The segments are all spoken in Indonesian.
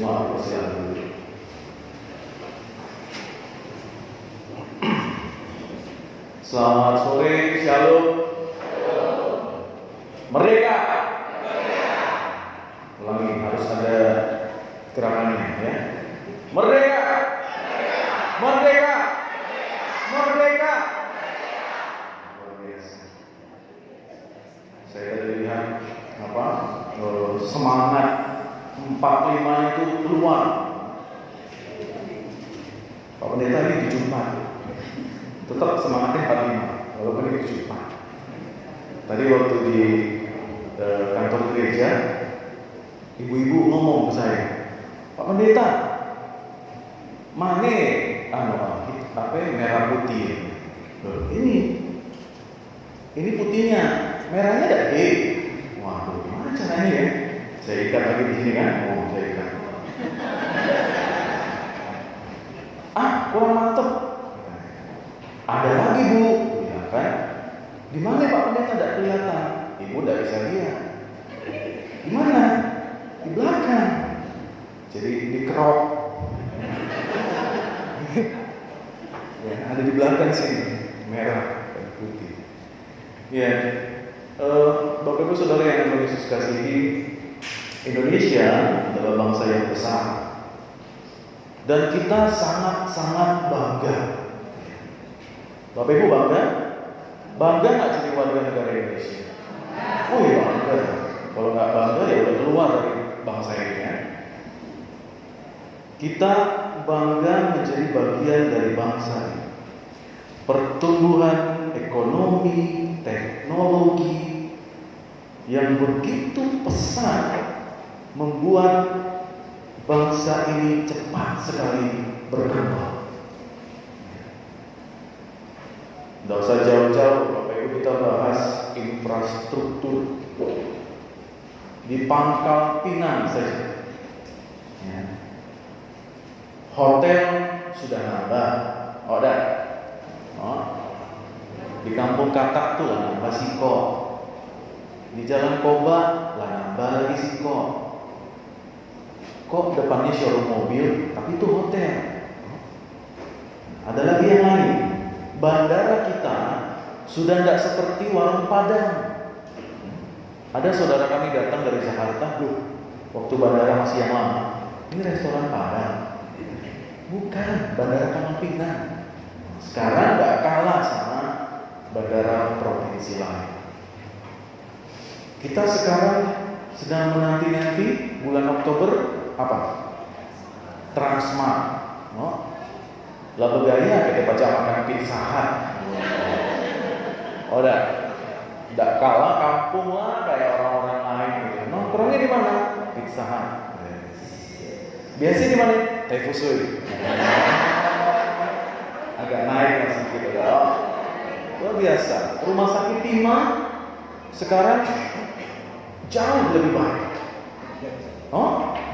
semua persiapan dulu. Selamat sore, Shalom. Merdeka. Ulangi, harus ada gerakannya ya. Merdeka. Merdeka. Merdeka. Luar biasa. Saya tadi lihat semangat 45 itu keluar. Pak Pendeta ini 74. Tetap semangatnya 45 walaupun ini 74. Tadi waktu di kantor gereja, ibu-ibu ngomong ke saya, Pak Pendeta, mana merah putih? Ini putihnya, merahnya ada D. Waduh, gimana caranya ya? Saya ikat lagi di sini kan? Saya ikat. Kurang mantep. Ada lagi Bu, bilang kan? Di mana Pak Pendeta tidak kelihatan? Ibu tidak bisa lihat. Di mana? Di belakang. Jadi di crop. Ya, ada di belakang sini, merah dan putih. Ya, Bapak Ibu Saudara yang Tuhan Yesus kasihi, Indonesia adalah bangsa yang besar dan kita sangat-sangat bangga. Bapak Ibu bangga? Bangga nggak jadi warga negara Indonesia? Oh iya bangga. Kalau nggak bangga ya udah keluar dari bangsa ini ya. Kita bangga menjadi bagian dari bangsa ini. Pertumbuhan ekonomi, teknologi yang begitu pesat membuat bangsa ini cepat sekali berkembang. Tidak usah jauh-jauh, Bapak Ibu, kita bahas infrastruktur di Pangkal Pinang saja. Ya. Hotel sudah nambah, di Kampung Katak tuh lah nambah Siko, di Jalan Koba lah nambah lagi Siko. Kok depannya showroom mobil, tapi itu hotel. Ada lagi yang lain. Bandara kita sudah tidak seperti warung Padang. Ada saudara kami datang dari Jakarta, waktu bandara masih yang lama. Ini restoran Padang. Bukan, bandara Pangkal Pinang. Sekarang nggak kalah sama bandara provinsi lain. Kita sekarang sedang menanti-nanti bulan Oktober apa? Transmart. Lah begaya kita baca makan Pizza Hut. Nggak kalah kampung lah kayak orang-orang lain gitu. Nongkrongnya di mana? Pizza Hut. Biasanya di mana? Taifusui. Agak naik langsung gitu. Luar biasa. Rumah sakit Timah sekarang jauh lebih baik.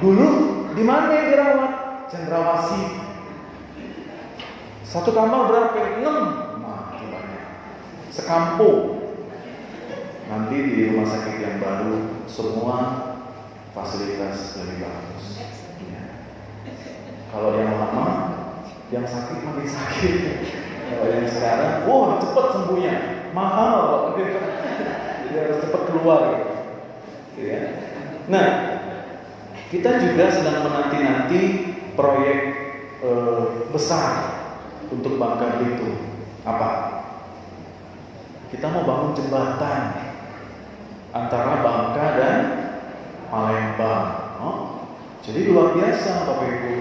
Dulu di mana yang dirawat? Cendrawasih. Satu kamar berapa? 6. Makin banyak. Sekampung. Nanti di rumah sakit yang baru semua fasilitas lebih bagus. Ya. Kalau yang lama, yang sakit makin sakit. Kalau yang sekarang, cepat sembuhnya, mahal, jadi harus cepat keluar. Gitu. Ya. Nah, kita juga sedang menanti-nanti proyek besar untuk Bangka Belitung. Apa? Kita mau bangun jembatan antara Bangka dan Palembang. Jadi luar biasa Bapak Ibu.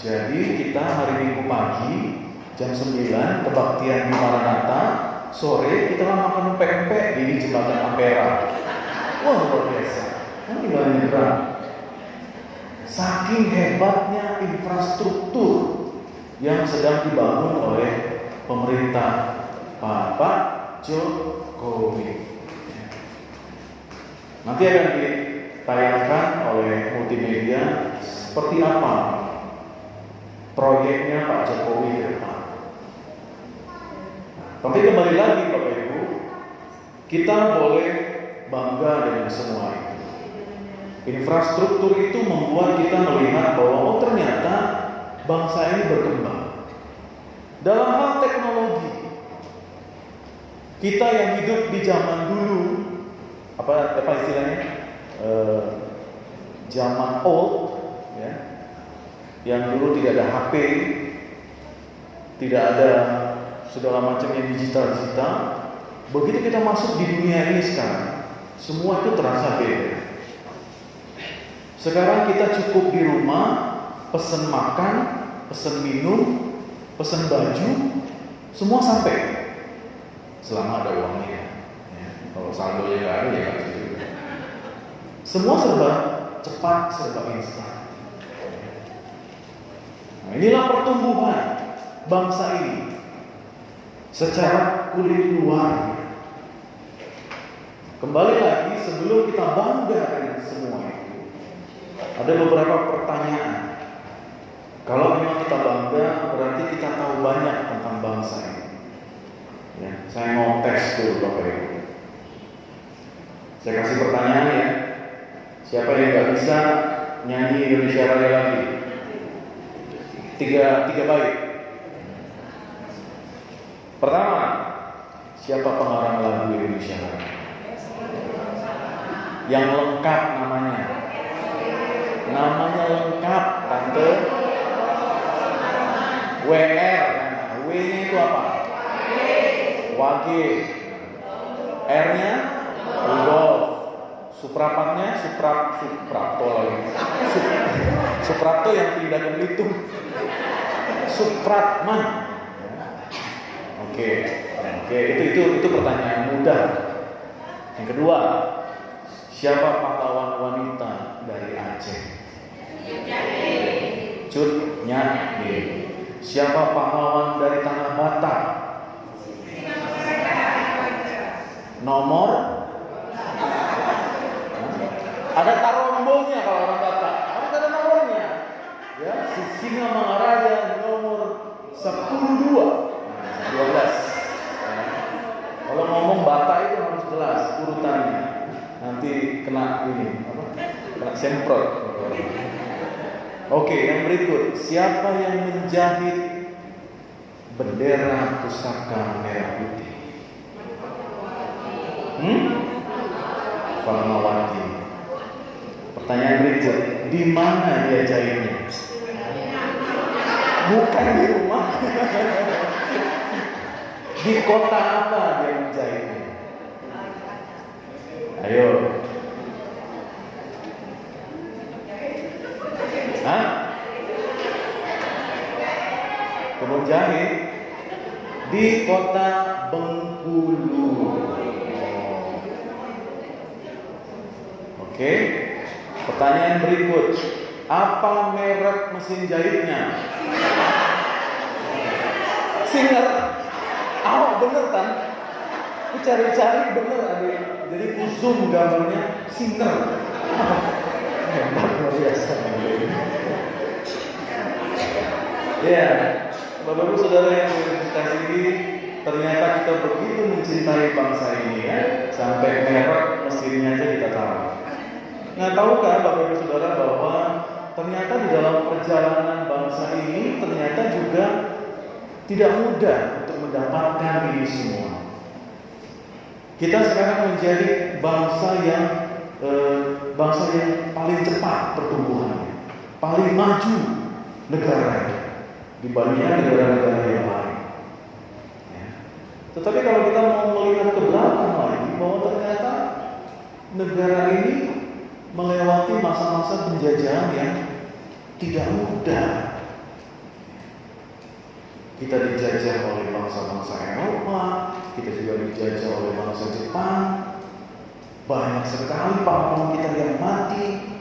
Jadi kita hari Minggu pagi jam 9 kebaktian di Maranatha, sore kita makan pempek di jembatan Ampera. Luar biasa. Kan tinggal nyebrang. Saking hebatnya infrastruktur yang sedang dibangun oleh pemerintah Pak Jokowi. Nanti akan ditayangkan oleh multimedia seperti apa proyeknya Pak Jokowi ke depan. Tapi kembali lagi Bapak Ibu, kita boleh bangga dengan semua itu. Infrastruktur itu membuat kita melihat bahwa ternyata bangsa ini berkembang. Dalam hal teknologi, kita yang hidup di zaman dulu, apa istilahnya, zaman old, ya, yang dulu tidak ada HP, tidak ada segala macam yang digital. Begitu kita masuk di dunia ini sekarang, semua itu terasa beda. Sekarang kita cukup di rumah, pesen makan, pesen minum, pesen baju, semua sampai. Selama ada uangnya. Ya, kalau saldonya nggak ada ya nggak bisa juga. Semua serba cepat, serba instan. Nah, inilah pertumbuhan bangsa ini secara kulit luar. Kembali lagi, sebelum kita bangga dengan semua itu, ada beberapa pertanyaan. Kalau memang kita bangga, berarti kita tahu banyak tentang bangsa ini. Ya, saya mau tes dulu Bapak Ibu. Saya kasih pertanyaan ya. Siapa yang nggak bisa nyanyi Indonesia Raya lagi? Tiga baik. Pertama, siapa pengarang lagu Indonesia Raya? Yang lengkap namanya. Namanya lengkap, Tante. WR. W-nya itu apa? Wage. R-nya Rudolf. Suprapatnya Suprapto lagi. Suprapto yang pindah ke Belitung. Supratman. Oke, itu pertanyaan mudah. Yang kedua, siapa pahlawan wanita dari Aceh? Cut Nyak. Siapa pahlawan dari Tanah Batak? Nomor? Ada tarombonya kalau orang Batak. Harus ada nomornya. Ya, Singa Maharaja nomor 12. Kalau ngomong Batak itu harus jelas urutannya. Nanti kena ini apa? Kena semprot. Oke, yang berikut, siapa yang menjahit bendera pusaka merah putih? Fatmawati. Pertanyaan berikut, di mana dia jahitnya? Bukan di rumah. Di kota apa dia menjahitnya? Ayo. Hah? Kebun jahit di kota Bengkulu. Oke. Pertanyaan berikut, apa merek mesin jahitnya? Singer. Bener kan? Aku cari-cari bener ada. Jadi aku zoom gambarnya Singer. Hebat luar biasa. Ya, Bapak Ibu Saudara yang berkasih ini, ternyata kita begitu mencintai bangsa ini ya, sampai merek mesinnya aja kita tahu. Nah, tahukah Bapak Ibu Saudara bahwa ternyata di dalam perjalanan bangsa ini ternyata juga tidak mudah untuk mendapatkan ini semua. Kita sekarang menjadi bangsa yang paling cepat pertumbuhannya, paling maju negaranya dibandingkan negara-negara yang lain. Ya. Tetapi kalau kita mau melihat ke belakang lagi, bahwa ternyata negara ini melewati masa-masa penjajahan yang tidak mudah. Kita dijajah oleh bangsa-bangsa Eropa, kita juga dijajah oleh bangsa Jepang. Banyak sekali pahlawan kita yang mati.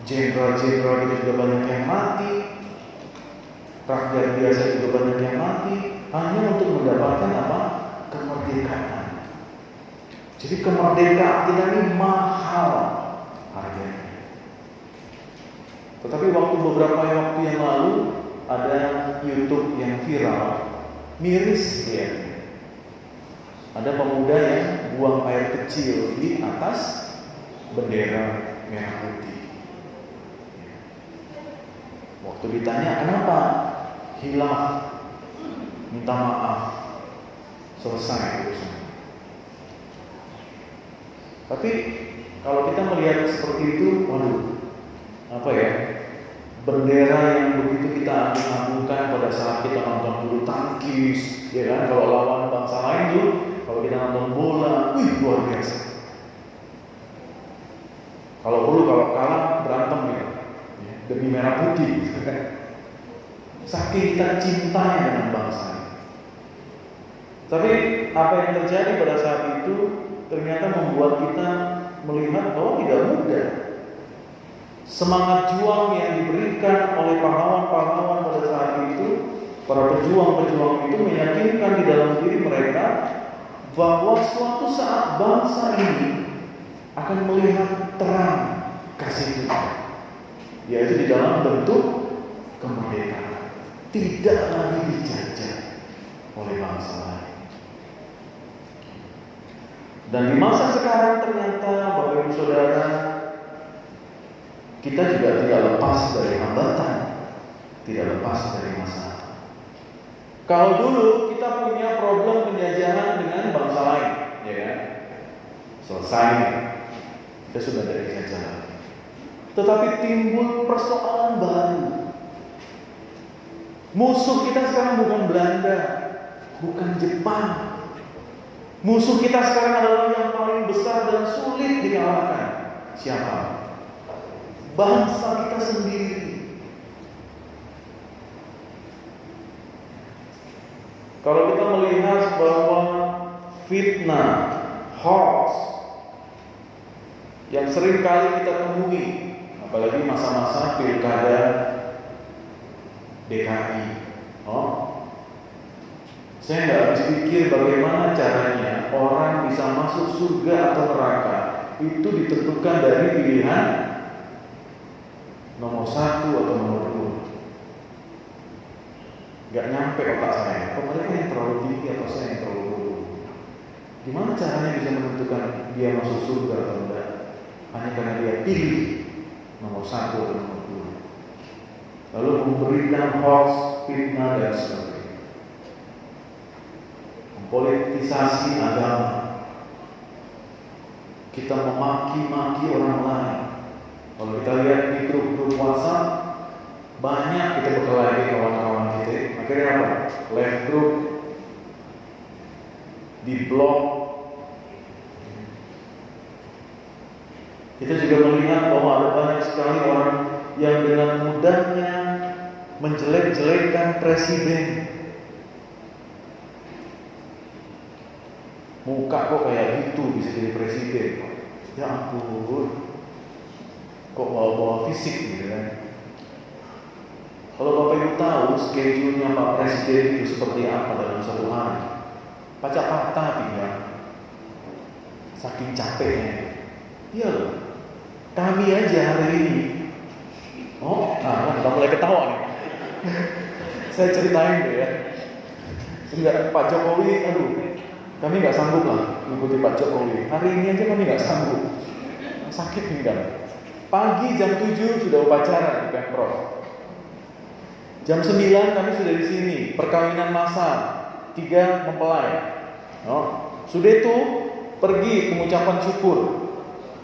Jenderal-jenderal kita juga banyak yang mati. Rakyat biasa juga banyak yang mati hanya untuk mendapatkan apa? Kemerdekaan. Jadi kemerdekaan kita ini mahal harganya. Tetapi beberapa waktu yang lalu ada YouTube yang viral, miris dia. Ada pemuda yang buang air kecil di atas bendera merah putih. Waktu ditanya kenapa hilaf, minta maaf, selesai urusan. Tapi kalau kita melihat seperti itu, waduh, apa ya? Bendera yang begitu kita agung-agungkan pada saat kita nonton bulu tangkis, ya kan? Kalau lawan bangsa lain tuh, kalau kita nonton bola, luar biasa. Kalau kalah berantem ya, demi merah putih. Saking kita cintanya dengan bangsa. Tapi apa yang terjadi pada saat itu ternyata membuat kita melihat bahwa tidak mudah. Semangat juang yang diberikan oleh pahlawan-pahlawan pada saat itu, para pejuang-pejuang itu meyakinkan di dalam diri mereka bahwa suatu saat bangsa ini akan melihat terang kasih Tuhan, yaitu di dalam bentuk kemerdekaan, tidak lagi dijajah oleh bangsa lain. Dan di masa sekarang ternyata Bapak Ibu Saudara, kita juga tidak lepas dari hambatan, tidak lepas dari masalah. Kalau dulu kita punya problem penjajahan dengan bangsa lain, ya kan? Selesai, kita sudah dari jajahan. Tetapi timbul persoalan baru. Musuh kita sekarang bukan Belanda, bukan Jepang. Musuh kita sekarang adalah yang paling besar dan sulit dikalahkan. Siapa? Bangsa kita sendiri. Kalau kita melihat bahwa fitnah, hoax yang sering kali kita temui, apalagi masa-masa pilkada DKI, saya nggak habis pikir bagaimana caranya orang bisa masuk surga atau neraka. Itu ditentukan dari pilihan nomor 1 atau nomor 2. Gak nyampe otak saya. Mereka yang terlalu tinggi atau saya yang terlalu bodoh. Gimana caranya bisa menentukan dia masuk surga atau enggak? Hanya karena dia pilih nomor 1 atau nomor 2. Lalu memberikan hoax, fitnah dan sebagainya. Mempolitisasi agama. Kita memaki-maki orang lain. Kalau kita lihat di grup-grup WhatsApp, banyak kita berkelahi kawan-kawan kita. Akhirnya apa? Left group, di blog. Kita juga melihat bahwa ada banyak sekali orang yang dengan mudahnya menjelek-jelekkan presiden. Muka kok kayak gitu bisa jadi presiden? Ya ampun. Kok bawa-bawa fisik gitu kan? Kalau Bapak Ibu tahu schedule-nya Pak Presiden itu seperti apa dalam satu hari, patah-patah pinggang, saking capeknya. Iya loh, kami aja hari ini. Udah mulai ketawa nih. Saya ceritain deh ya. Enggak, Pak Jokowi, kami nggak sanggup lah mengikuti Pak Jokowi. Hari ini aja kami nggak sanggup, sakit pinggang. Pagi jam 7 sudah upacara di Pemprov. Jam 9 kami sudah di sini, perkawinan massal, 3 mempelai. Sudah itu pergi pengucapan syukur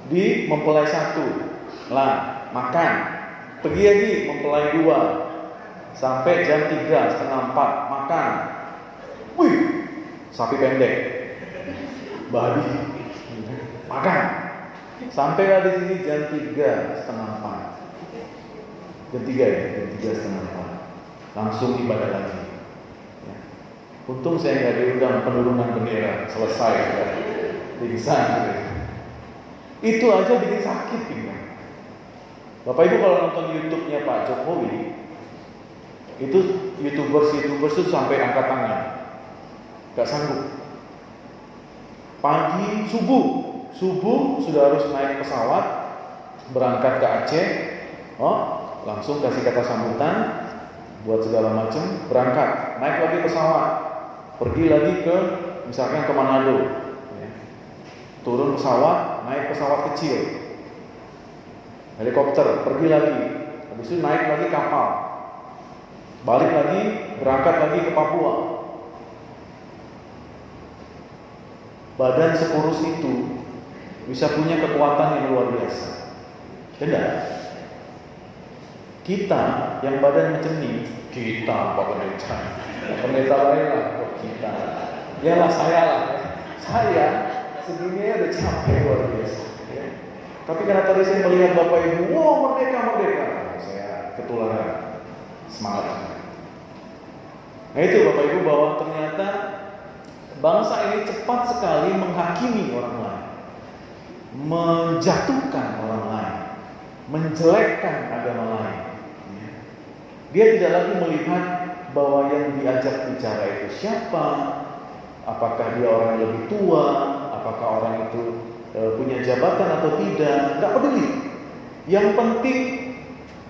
di mempelai 1, makan. Pergi lagi mempelai 2, sampai jam 3, setengah 4, makan. Wih, sapi pendek, babi, makan. Sampailah di sini jam 3, setengah 4. Jam 3 ya, jam 3 setengah 4. Langsung ibadah lagi. Ya. Untung saya nggak diundang penurunan bendera, selesai ya. Pingsan gitu. Itu aja bikin sakit pinggang. Bapak Ibu kalau nonton YouTube-nya Pak Jokowi, itu YouTubers itu sampai angkat tangan, nggak sanggup. Pagi subuh sudah harus naik pesawat berangkat ke Aceh, langsung kasih kata sambutan buat segala macam, berangkat, naik lagi pesawat, pergi lagi ke misalkan ke Manado, turun pesawat, naik pesawat kecil, helikopter, pergi lagi, habis itu naik lagi kapal, balik lagi, berangkat lagi ke Papua. Badan sekurus itu bisa punya kekuatan yang luar biasa. Tidak. Kita yang badan macam ini, kita Pak Pendeta, pendeta lain lah kok kita. Yalah saya lah, saya segini udah capek luar biasa. Ya. Tapi karena tadi saya melihat Bapak Ibu, wow merdeka merdeka, saya ketularan semangat. Nah itu Bapak Ibu bahwa ternyata bangsa ini cepat sekali menghakimi orang lain, menjatuhkan orang lain, menjelekkan agama lain. Dia tidak lagi melihat bahwa yang diajak bicara itu siapa, apakah dia orang yang lebih tua, apakah orang itu punya jabatan atau tidak, nggak peduli. Yang penting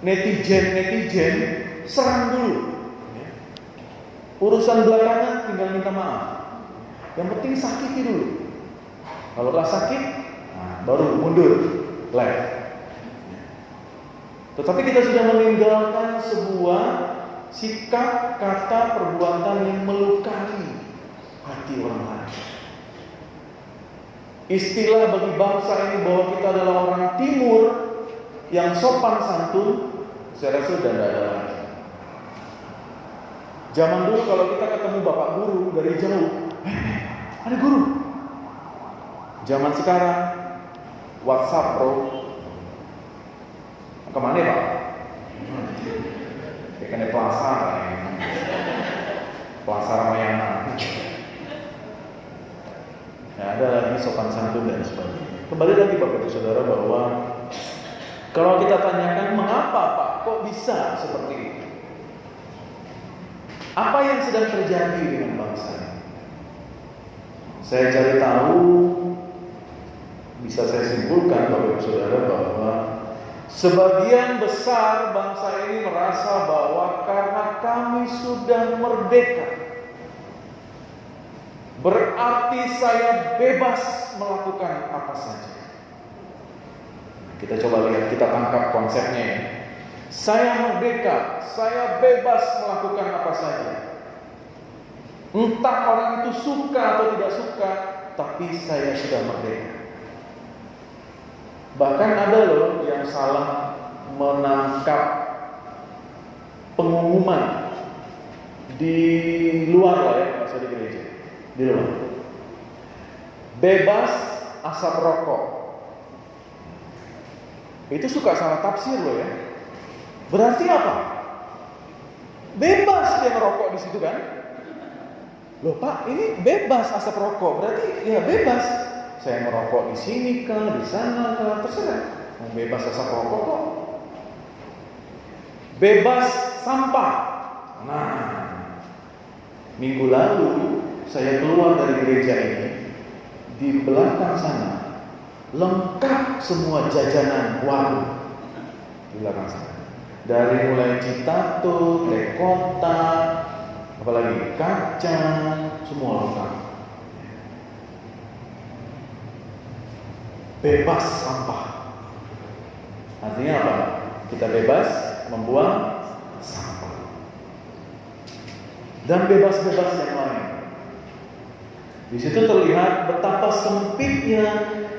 netizen serang dulu. Urusan belakangan tinggal minta maaf. Yang penting sakiti dulu. Kalau nggak sakit, nah, baru mundur, left. Tetapi kita sudah meninggalkan sebuah sikap, kata, perbuatan yang melukai hati orang lain. Istilah bagi bangsa ini bahwa kita adalah orang timur yang sopan santun, saya rasa sudah tidak ada lagi. Zaman dulu kalau kita ketemu bapak guru dari jauh, ada guru. Zaman sekarang WhatsApp bro, kemana Pak? Ya kan di Plaza Ramayana. Nah, ada lagi sopan santun dan sebagainya. Kembali lagi Bapak Ibu Saudara bahwa kalau kita tanyakan mengapa Pak kok bisa seperti itu? Apa yang sedang terjadi dengan bangsa ini? Saya cari tahu, bisa saya simpulkan Bapak Ibu Saudara bahwa sebagian besar bangsa ini merasa bahwa karena kami sudah merdeka, berarti saya bebas melakukan apa saja. Kita coba lihat, kita tangkap konsepnya ya. Saya merdeka, saya bebas melakukan apa saja. Entah orang itu suka atau tidak suka, tapi saya sudah merdeka. Bahkan ada loh yang salah menangkap pengumuman di luar lah ya, maksudnya di gereja, di luar. Bebas asap rokok. Itu suka salah tafsir loh ya. Berarti apa? Bebas dia ngerokok di situ kan? Loh Pak, ini bebas asap rokok, berarti ya bebas. Saya merokok di sini kah, di sana kah, terserah. Bebas asap rokok kok. Bebas sampah. Nah, minggu lalu saya keluar dari gereja ini, di belakang sana lengkap semua jajanan warung di belakang sana. Dari mulai citato, teh kotak, apalagi kacang, semua lengkap. Bebas sampah. Artinya apa? Kita bebas membuang sampah. Dan bebas-bebas yang lain. Di situ terlihat betapa sempitnya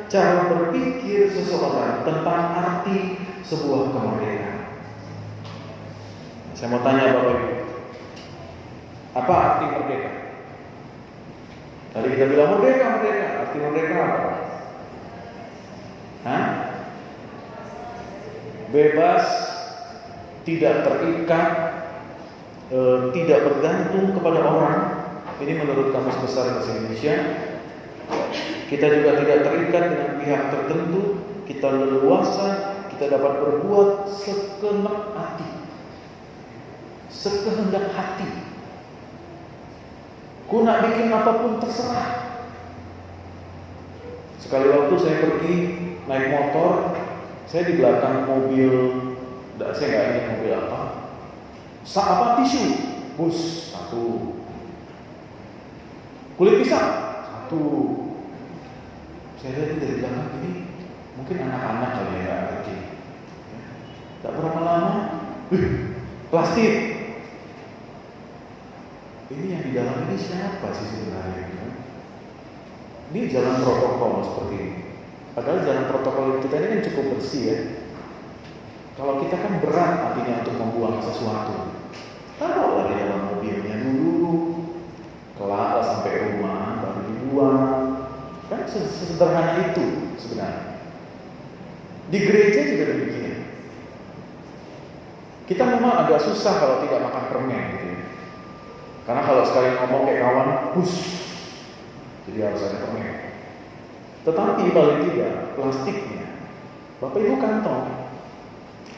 cara berpikir seseorang tentang arti sebuah kemerdekaan. Saya mau tanya Bapak Ibu, apa arti merdeka? Tadi kita bilang merdeka. Arti merdeka apa? Hah? Bebas, tidak terikat, tidak bergantung kepada orang. Ini menurut Kamus Besar Bahasa Indonesia. Kita juga tidak terikat dengan pihak tertentu. Kita leluasa, kita dapat berbuat sekehendak hati. Ku nak bikin apapun terserah. Sekali waktu saya pergi naik motor, saya di belakang mobil, saya nggak ingat mobil apa. Tisu, bus 1, kulit pisang 1. Saya lihat dari belakang ini, mungkin anak-anak kali ya nggak ngerti. Tak berapa lama, plastik. Ini yang di dalam ini siapa sih sebenarnya? Ini jalan protokol seperti ini. Padahal jalan protokol kita ini kan cukup bersih ya. Kalau kita kan berat artinya untuk membuang sesuatu. Taruhlah di dalam mobilnya dulu, kelak sampai rumah baru dibuang. Kan sesederhana itu sebenarnya. Di gereja juga demikian. Kita memang agak susah kalau tidak makan permen gitu ya. Karena kalau sekali ngomong kayak kawan, jadi harus ada permen. Tetapi paling tidak plastiknya, Bapak Ibu kantong,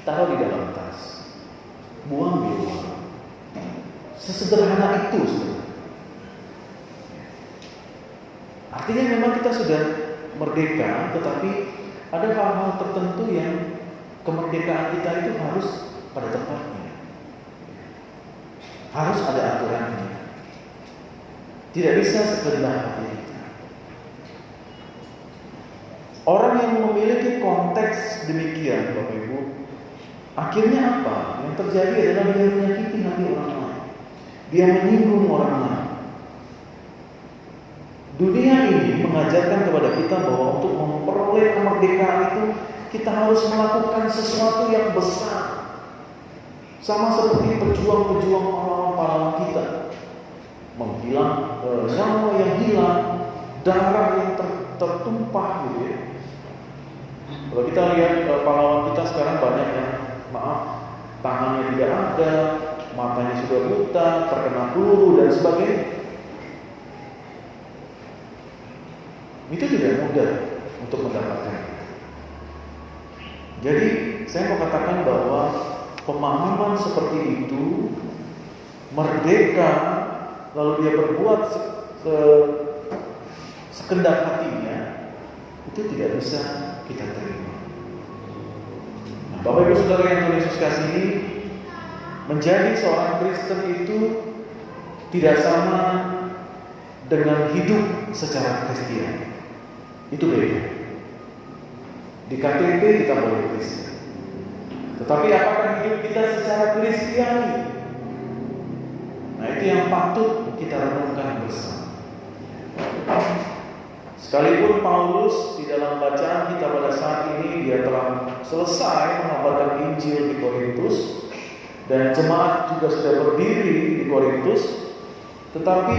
taruh di dalam tas, buang di luar. Sesederhana itu sebenarnya. Artinya memang kita sudah merdeka, tetapi ada hal-hal tertentu yang kemerdekaan kita itu harus pada tempatnya. Harus ada aturannya. Tidak bisa sekedar hati kita. Orang yang memiliki konteks demikian, Bapak Ibu, akhirnya apa? Yang terjadi adalah dia menyakiti hati orang lain. Dia menyinggung orang lain. Dunia ini mengajarkan kepada kita bahwa untuk memperoleh kemerdekaan itu kita harus melakukan sesuatu yang besar. Sama seperti pejuang-pejuang pahlawan kita, menghilang nyawa yang hilang, darah yang tertumpah gitu ya. Kalau kita lihat pahlawan kita sekarang banyak yang tangannya tidak ada, matanya sudah buta, terkena peluru dan sebagainya. Itu tidak mudah untuk mendapatkan itu. Jadi saya mau katakan bahwa pemahaman seperti itu, merdeka, lalu dia berbuat sekendak hatinya, itu tidak bisa kita terima. Nah, Bapak Ibu Saudara yang Tuhan Yesus kasihi, menjadi seorang Kristen itu tidak sama dengan hidup secara Kristen. Itu beda. Di KTP kita boleh Kristen, tetapi apakah hidup kita secara Kristiani? Nah, itu yang patut kita renungkan bersama. Sekalipun Paulus di dalam bacaan kita pada saat ini dia telah selesai mengabarkan Injil di Korintus dan jemaat juga sudah berdiri di Korintus, tetapi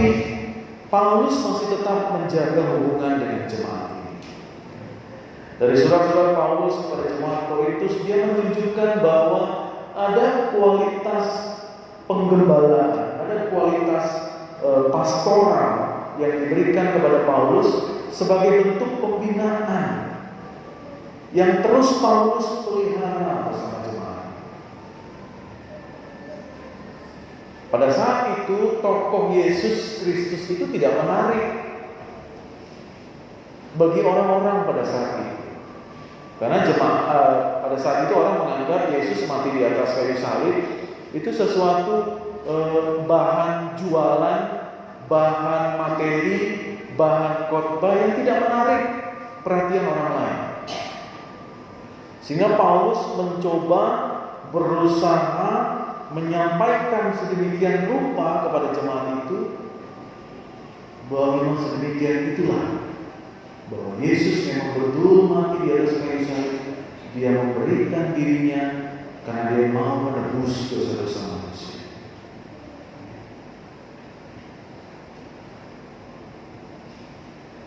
Paulus masih tetap menjaga hubungan dengan jemaat ini. Dari surat-surat Paulus kepada jemaat Korintus, dia menunjukkan bahwa ada kualitas penggembalaan, ada kualitas pastoral yang diberikan kepada Paulus sebagai bentuk pembinaan yang terus Paulus pelihara bersama jemaat. Pada saat itu tokoh Yesus Kristus itu tidak menarik bagi orang-orang pada saat itu. Karena pada saat itu orang menganggap Yesus mati di atas kayu salib itu sesuatu bahan jualan, bahan materi, bahan khotbah yang tidak menarik perhatian orang lain. Sehingga Paulus mencoba berusaha menyampaikan sedemikian rupa kepada jemaat itu bahwa memang sedemikian itulah, bahwa Yesus memang betul mati di atas kayu salib. Dia memberikan dirinya karena dia mau menebus dosa-dosa manusia.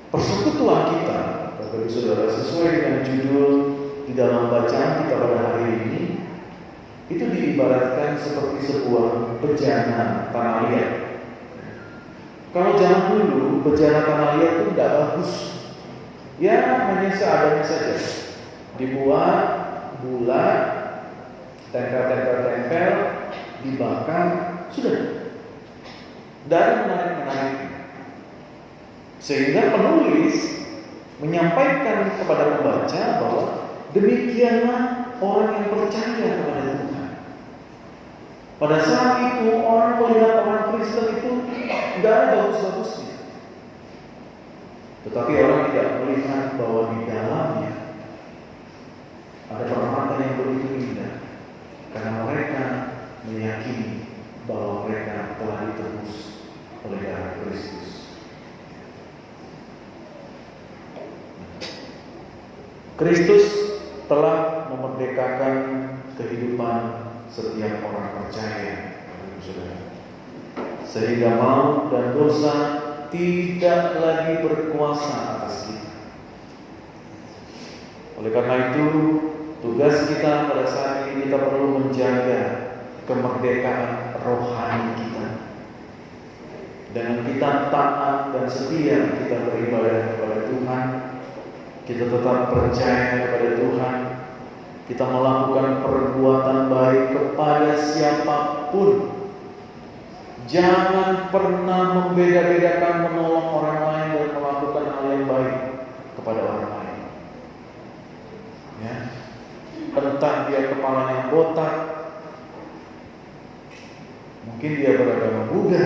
Persekutuan kita, Bapak Ibu Saudara, sesuai dengan judul di dalam bacaan kita pada hari ini, itu diibaratkan seperti sebuah bejana tanah liat. Kalau zaman dulu bejana tanah liat itu tidak bagus. Ya hanya seadanya saja. Dibuat bulat, tempel-tempel, dibakar, sudah. Dari menarik-menarik. Sehingga penulis menyampaikan kepada pembaca bahwa demikianlah orang yang percaya kepada Tuhan. Pada saat itu orang melihat orang Kristen itu tidak ada bagus-bagusnya. Tetapi orang tidak melihat bahwa di dalamnya ada permata yang begitu indah. karena mereka meyakini bahwa mereka telah ditebus oleh darah Kristus. Kristus telah memerdekakan kehidupan setiap orang percaya, sehingga maut dan dosa tidak lagi berkuasa atas kita. Oleh karena itu, tugas kita pada saat ini, kita perlu menjaga kemerdekaan rohani kita. Dengan kita taat dan setia kita beribadah kepada Tuhan, kita tetap percaya kepada Tuhan, kita melakukan perbuatan baik kepada siapapun. Jangan pernah membeda-bedakan menolong orang lain dan melakukan hal yang baik kepada orang lain. Ya. Entah dia kepalanya botak, mungkin dia beragama Buddha,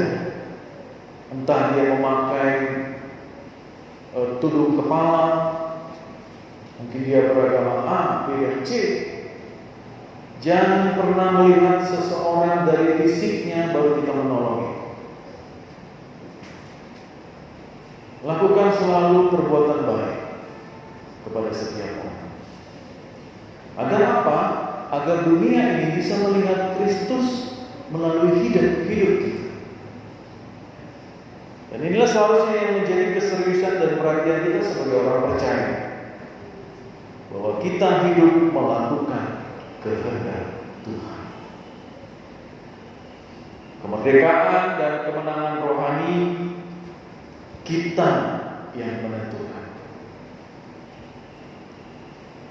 entah dia memakai tudung kepala, mungkin dia beragama A, B, dan C. Jangan pernah melihat seseorang dari fisiknya baru kita menolong. Lakukan selalu perbuatan baik kepada setiap orang. Agar apa? Agar dunia ini bisa melihat Kristus melalui hidup kita. Dan inilah seharusnya yang menjadi keseriusan dan perhatian kita sebagai orang percaya, bahwa kita hidup melakukan kehendak Tuhan. Kemerdekaan dan kemenangan rohani kita yang menentukan.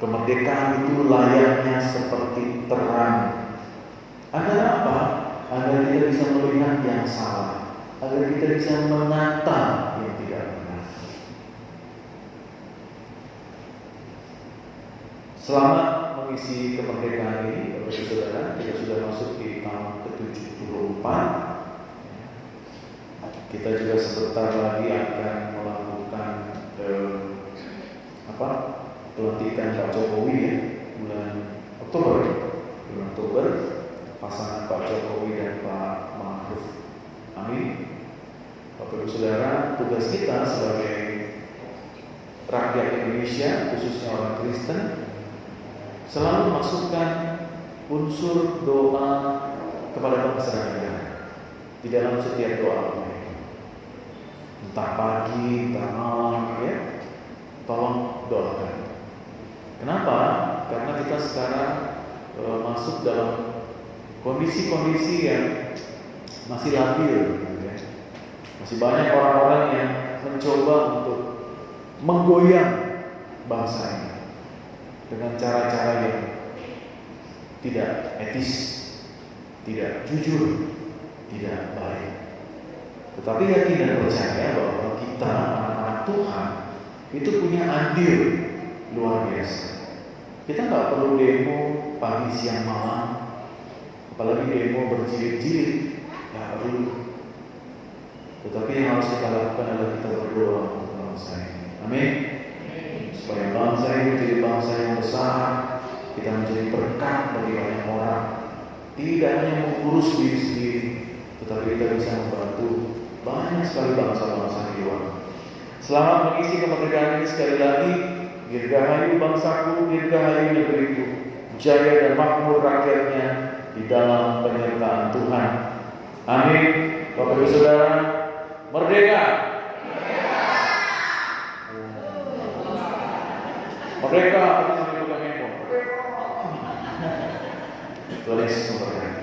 Kemerdekaan itu layaknya seperti terang. Agar apa? Agar kita bisa melihat yang salah, agar kita bisa menata yang tidak benar. Selamat mengisi kemerdekaan ini, Bapak Ibu Saudara. Kita sudah masuk di tahun ke-74. Kita juga sebentar lagi akan melakukan pelantikan Pak Jokowi ya, bulan Oktober. Pasangan Pak Jokowi dan Pak Ma'ruf Amin. Bapak Ibu Saudara, tugas kita sebagai rakyat Indonesia, khususnya orang Kristen, selalu masukkan unsur doa kepada bangsa dan negara di dalam setiap doa mereka. Entah pagi, entah malam, ya, tolong doakan. Kenapa? Karena kita sekarang masuk dalam kondisi-kondisi yang masih labil, ya. Masih banyak orang-orang yang mencoba untuk menggoyang bangsa ini dengan cara-cara yang tidak etis, tidak jujur, tidak baik. Tetapi yakin dan percaya bahwa kita, anak-anak Tuhan, itu punya andil luar biasa. Kita nggak perlu demo pagi, siang, malam, apalagi demo berjilid-jilid, nggak perlu. Tetapi yang harus kita lakukan adalah kita berdoa untuk bangsa ini. Amin. Supaya bangsa ini menjadi bangsa yang besar, kita menjadi berkat bagi banyak orang. Tidak hanya mengurus diri sendiri, tetapi kita bisa membantu banyak sekali bangsa-bangsa di luar. Selamat mengisi kemerdekaan ini sekali lagi. Dirgahayu bangsaku, dirgahayu negeriku, jaya dan makmur rakyatnya di dalam penyertaan Tuhan. Amin. Bapak Ibu Saudara, merdeka! Merdeka! Merdeka! Tuhan Yesus memberkati.